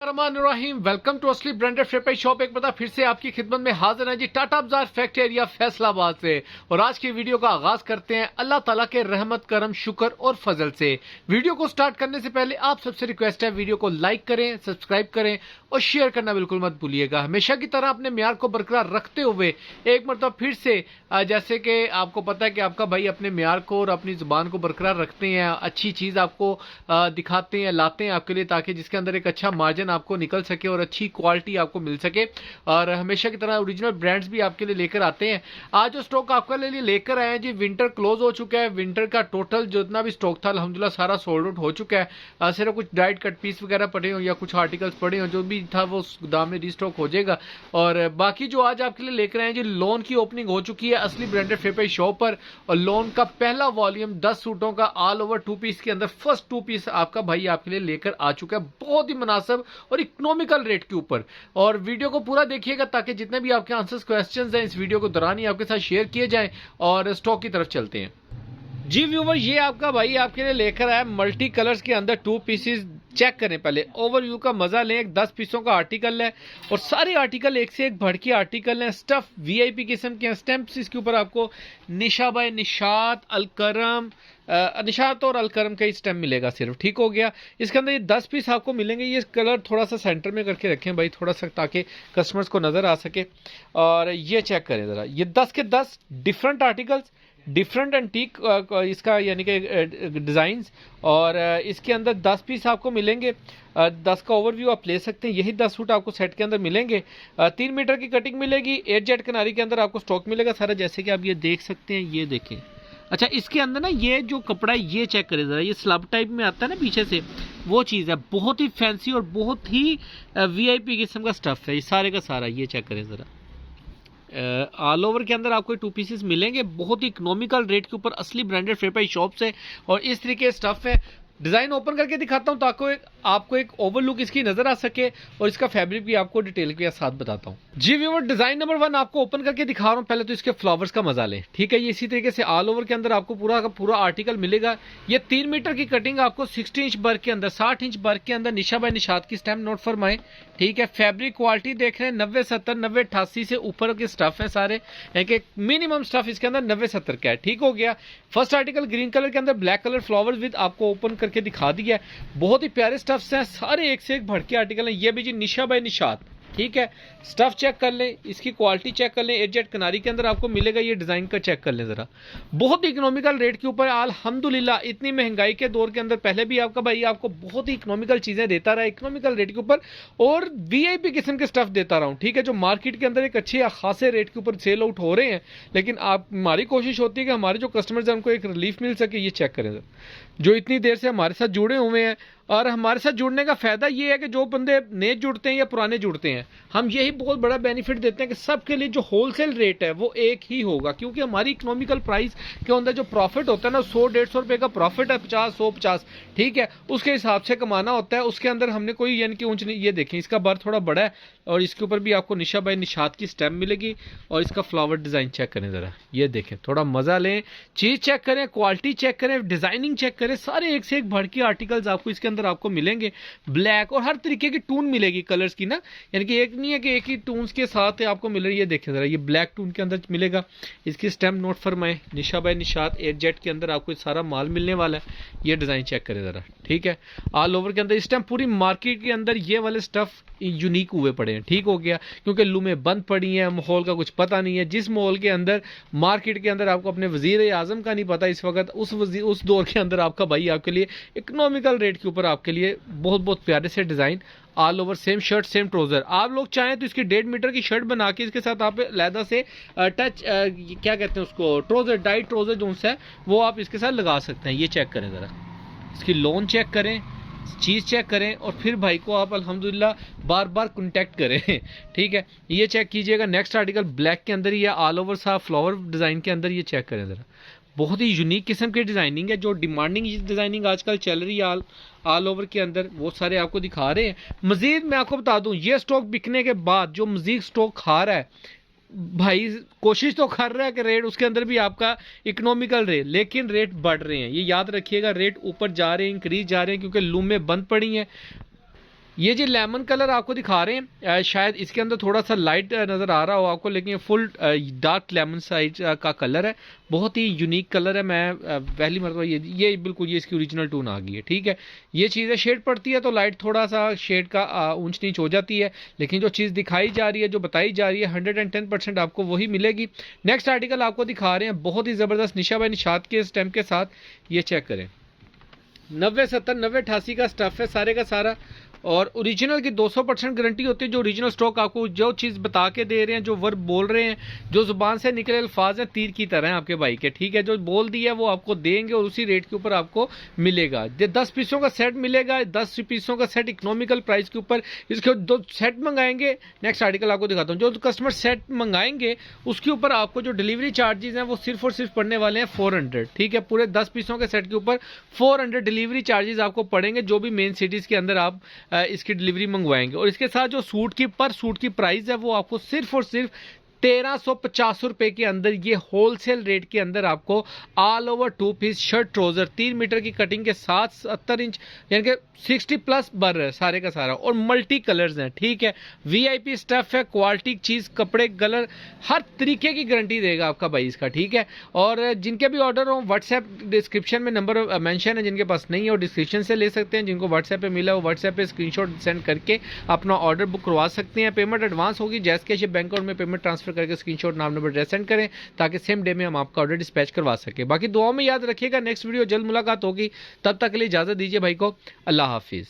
Rahim welcome to असली branded फेपर shop. एक बार फिर से आपकी खिदमत में हाजिर है जी टाटा बाजार फैक्ट्री एरिया फैसलाबाद से। और आज की वीडियो का आगाज करते हैं अल्लाह ताला के रहमत करम शुक्र और फजल से। वीडियो को स्टार्ट करने से पहले आप सबसे रिक्वेस्ट है वीडियो को लाइक करें, सब्सक्राइब करें और शेयर करना बिल्कुल मत भूलिएगा। हमेशा की तरह अपने म्यार को बरकरार रखते हुए एक मरतबा फिर से जैसे कि आपको पता है कि आपका भाई अपने म्यार को और अपनी जुबान को बरकरार रखते हैं, अच्छी चीज आपको दिखाते हैं, लाते हैं आपके लिए, ताकि जिसके अंदर एक अच्छा मार्जिन आपको निकल सके और अच्छी क्वालिटी आपको मिल सके। और हमेशा की तरह ओरिजिनल ब्रांड्स भी आपके लिए लेकर आते हैं। आज जो स्टॉक आपके लिए लेकर आए हैं जी, विंटर क्लोज हो चुका है। विंटर का टोटल जितना भी स्टॉक था अल्हम्दुलिल्लाह सारा सोल्ड आउट हो चुका है। सिर्फ कुछ डाइट कट पीस वगैरह पड़े हो या कुछ आर्टिकल्स पड़े हो, जो भी था वो दाम में रीस्टॉक हो जाएगा। और बाकी जो आज आपके लिए लेकर आए हैं जी, लोन की ओपनिंग हो चुकी है असली ब्रांडेड फेपर शॉप पर। और लोन का पहला वॉल्यूम 10 सूटों का ऑल ओवर 2 पीस के अंदर फर्स्ट 2 पीस आपका भाई आपके लिए लेकर आ चुका है, बहुत ही मुनासिब और इकोनॉमिकल रेट के ऊपर। और वीडियो को पूरा देखिएगा ताकि जितने भी आपके आंसर्स क्वेश्चंस हैं इस वीडियो के दौरान ही आपके साथ शेयर किए जाएं। और स्टॉक की तरफ चलते हैं जी व्यूवर। ये आपका भाई आपके लिए लेकर आया मल्टी कलर्स के अंदर 2 पीसेस। चेक करें, पहले ओवरव्यू का मजा लें। एक 10 पीसों का आर्टिकल है और सारे आर्टिकल एक से एक बढ़ के आर्टिकल हैं। स्टफ वीआईपी किस्म के हैं। स्टैंप्स इसके ऊपर आपको निशा बाय निशात अलकरम, निशात और अलकरम का ही स्टैम्प मिलेगा सिर्फ। ठीक हो गया। इसके अंदर ये 10 पीस आपको मिलेंगे। ये कलर थोड़ा सा सेंटर में करके रखें भाई, थोड़ा सा ताकि कस्टमर्स को नजर आ सके। और ये चेक करें जरा, ये 10 के 10 डिफरेंट आर्टिकल्स, डिफरेंट एंटीक इसका यानी कि डिजाइन्स। और इसके अंदर 10 पीस आपको मिलेंगे। 10 का ओवरव्यू आप ले सकते हैं। यही 10 सूट आपको सेट के अंदर मिलेंगे। 3 मीटर की कटिंग मिलेगी। 8 जेट किनारी के अंदर आपको स्टॉक मिलेगा सारा, जैसे कि आप ये देख सकते हैं। ये देखें, अच्छा इसके अंदर ना ये जो कपड़ा है ये चेक करें जरा, ये स्लब टाइप में आता है ना पीछे से, वो चीज़ है। बहुत ही फैंसी और बहुत ही वीआईपी किस्म का स्टफ है ये सारे का सारा। ये चेक करें जरा, ऑल ओवर के अंदर आपको 2 पीसेस मिलेंगे बहुत ही इकोनॉमिकल रेट के ऊपर असली ब्रांडेड फेपर शॉप से। और इस तरीके स्टफ है। डिजाइन ओपन करके दिखाता हूं ताकि आपको एक ओवरलुक इसकी नजर आ सके और इसका फैब्रिक भी आपको डिटेल के साथ बताता हूं जी व्यूअर। डिजाइन नंबर 1 आपको ओपन करके दिखा रहा हूं। पहले तो इसके फ्लावर्स का मजा लें, ठीक है। ये इसी तरीके से ऑल ओवर के अंदर आपको पूरा का पूरा आर्टिकल मिलेगा। ये 3 मीटर की कटिंग आपको 60 इंच वर्क के अंदर, 60 इंच वर्क के अंदर निशा बाय निशात की स्टैम्प नोट फरमाएं, ठीक है। फैब्रिक क्वालिटी देख रहे हैं 90 70 90 88 से ऊपर के स्टफ है सारे, एक मिनिमम स्टफ इसके अंदर 90 70 का है। ठीक हो गया। फर्स्ट आर्टिकल ग्रीन कलर के अंदर ब्लैक कलर फ्लावर्स विद आपको ओपन करके दिखा दिया है। बहुत ही प्यारे स्टफ्स हैं, सारे एक से एक भड़के आर्टिकल हैं। ये भी जी निशा बाय निशात, ठीक है। स्टफ चेक कर लें, इसकी क्वालिटी चेक कर लें। 8 जेट किनारी के अंदर आपको मिलेगा। ये डिजाइन का चेक कर लें जरा, बहुत ही इकोनॉमिकल रेट के ऊपर। अल्हम्दुलिल्लाह इतनी महंगाई के दौर के अंदर पहले भी आपका भाई आपको बहुत ही इकोनॉमिकल चीजें देता रहा, इकोनॉमिकल रेट के ऊपर और वीआईपी किस्म के स्टफ देता रहा हूं, ठीक है। जो मार्केट के अंदर एक अच्छे खासे रेट के ऊपर सेल आउट हो रहे हैं, लेकिन आप हमारी कोशिश होती है कि हमारे जो कस्टमर्स हैं उनको एक रिलीफ मिल सके। ये चेक करें जो इतनी देर से हमारे साथ जुड़े हुए हैं। और हमारे साथ जुड़ने का फायदा ये है कि जो बंदे नए जुड़ते हैं या पुराने जुड़ते हैं, हम यही बहुत बड़ा बेनिफिट देते हैं कि सबके लिए जो होलसेल रेट है वो एक ही होगा, क्योंकि हमारी इकोनॉमिकल प्राइस के अंदर जो प्रॉफिट होता है ना, 100-150 रुपए का प्रॉफिट है, 50-100-50, ठीक है, उसके हिसाब से कमाना होता है। उसके अंदर हमने कोई यानी कि ऊंच नहीं। ये देखें, इसका बर थोड़ा बड़ा है और इसके ऊपर भी आपको निशा बाय निशात की स्टैम्प मिलेगी। और इसका फ्लावर डिजाइन चेक करें जरा, ये देखें, थोड़ा मजा लें, चीज चेक करें, क्वालिटी चेक करें, डिजाइनिंग चेक करें। सारे एक से एक भड़के आर्टिकल्स आपको इसके अंदर आपको मिलेंगे। ब्लैक और हर तरीके की टून मिलेगी कलर्स की ना, यानी कि एक नहीं है कि एक ही टून्स के साथ आपको मिल रही है। ये देखें जरा, ये ब्लैक टून के अंदर मिलेगा। इसकी स्टैम्प नोट फरमाएं, निशा बाय निशात 8 जेट के अंदर आपको सारा माल मिलने वाला है। ये डिजाइन चेक करें जरा, ठीक है। ऑल ओवर के अंदर इस टाइम पूरी मार्केट के अंदर ये वाले स्टफ यूनिक हुए पड़े हैं, ठीक हो गया, क्योंकि लूमें बंद पड़ी हैं, माहौल का कुछ पता नहीं है। जिस माहौल के अंदर मार्केट के अंदर आपको अपने वजीर आजम का नहीं पता इस वक्त, उस दौर के अंदर आपका भाई आपके लिए इकोनॉमिकल रेट के ऊपर आपके लिए बहुत बहुत प्यारे से design all over, same shirt same trouser. आप लोग चाहें तो इसकी 1.5 मीटर की शर्ट बना के इसके साथ आप लैदा से टच क्या कहते हैं उसको, ट्राउजर, डाइट ट्राउजर जो है वो आप इसके साथ लगा सकते हैं। ये चेक करें जरा, इसकी लोन चेक करें, चीज़ चेक करें और फिर भाई को आप अल्हम्दुलिल्लाह बार बार कॉन्टैक्ट करें, ठीक है। ये चेक कीजिएगा। नेक्स्ट आर्टिकल ब्लैक के अंदर ही है, ऑल ओवर सा फ्लावर डिज़ाइन के अंदर। ये चेक करें ज़रा, बहुत ही यूनिक किस्म की डिज़ाइनिंग है। जो डिमांडिंग डिज़ाइनिंग आजकल चल रही है ऑल ओवर के अंदर, वो सारे आपको दिखा रहे हैं। मज़ीद मैं आपको बता दूं, ये स्टॉक बिकने के बाद जो मज़ीद स्टॉक खा रहा है भाई, कोशिश तो कर रहा है कि रेट उसके अंदर भी आपका इकोनॉमिकल रेट, लेकिन रेट बढ़ रहे हैं। ये याद रखिएगा, रेट ऊपर जा रहे हैं, इंक्रीज जा रहे हैं, क्योंकि लूमें बंद पड़ी हैं। ये जी लेमन कलर आपको दिखा रहे हैं, शायद इसके अंदर थोड़ा सा लाइट नज़र आ रहा हो आपको, लेकिन ये फुल डार्क लेमन साइज का कलर है, बहुत ही यूनिक कलर है। मैं पहली मरतबा ये बिल्कुल ये इसकी ओरिजिनल टून आ गई है, ठीक है। ये चीज़ें शेड पड़ती है तो लाइट थोड़ा सा शेड का ऊंच नीच हो जाती है, लेकिन जो चीज़ दिखाई जा रही है, जो बताई जा रही है, 110% आपको वही मिलेगी। नेक्स्ट आर्टिकल आपको दिखा रहे हैं, बहुत ही ज़बरदस्त निशा भाई निशात के स्टैम्प के साथ, ये चेक करें। 90-70 90-88 का स्टफ है सारे का सारा, और ओरिजिनल की 200% गारंटी होती है। जो ओरिजिनल स्टॉक आपको जो चीज़ बता के दे रहे हैं, जो वर्ब बोल रहे हैं, जो जुबान से निकले अल्फाज हैं, तीर की तरह हैं आपके भाई के, ठीक है। जो बोल दिया है वो आपको देंगे और उसी रेट के ऊपर आपको मिलेगा। 10 पीसों का सेट मिलेगा, 10 पीसों का सेट इकोनॉमिकल प्राइस के ऊपर। इसके दो सेट मंगाएंगे, नेक्स्ट आर्टिकल आपको दिखाता हूँ, जो कस्टमर सेट मंगाएंगे उसके ऊपर आपको जो डिलीवरी चार्जेस हैं वो सिर्फ और सिर्फ पड़ने वाले हैं 400, ठीक है। पूरे 10 पीसों के सेट के ऊपर 400 डिलीवरी चार्जेस आपको पड़ेंगे, जो भी मेन सिटीज़ के अंदर आप इसकी डिलीवरी मंगवाएंगे। और इसके साथ जो सूट की पर सूट की प्राइस है वो आपको सिर्फ और सिर्फ 1350 रुपए के अंदर, ये होलसेल रेट के अंदर आपको all over 2 piece shirt trouser 3 metre की कटिंग के साथ 70 इंच यानी कि 60+ बर है सारे का सारा, और मल्टी कलर्स हैं, ठीक है। वीआईपी स्टफ है, क्वालिटी चीज़, कपड़े, कलर, हर तरीके की गारंटी देगा आपका भाई इसका, ठीक है। और जिनके भी ऑर्डर हो, व्हाट्सएप डिस्क्रिप्शन में नंबर मेंशन है, जिनके पास नहीं है वो डिस्क्रिप्शन से ले सकते हैं। जिनको व्हाट्सएप पे मिला वो व्हाट्सएप पे स्क्रीनशॉट सेंड करके अपना ऑर्डर बुक करवा सकते हैं। पेमेंट एडवांस होगी, जैस कैश बैंक अकाउंट में पेमेंट ट्रांसफर करके स्क्रीनशॉट नाम नंबर एड्रेस सेंड करें, ताकि सेम डे में हम आपका ऑर्डर डिस्पैच करवा सके। बाकी दुआओं में याद रखिएगा, नेक्स्ट वीडियो जल्द मुलाकात होगी, तब तक के लिए इजाजत दीजिए भाई को, अल्लाह हाफिज।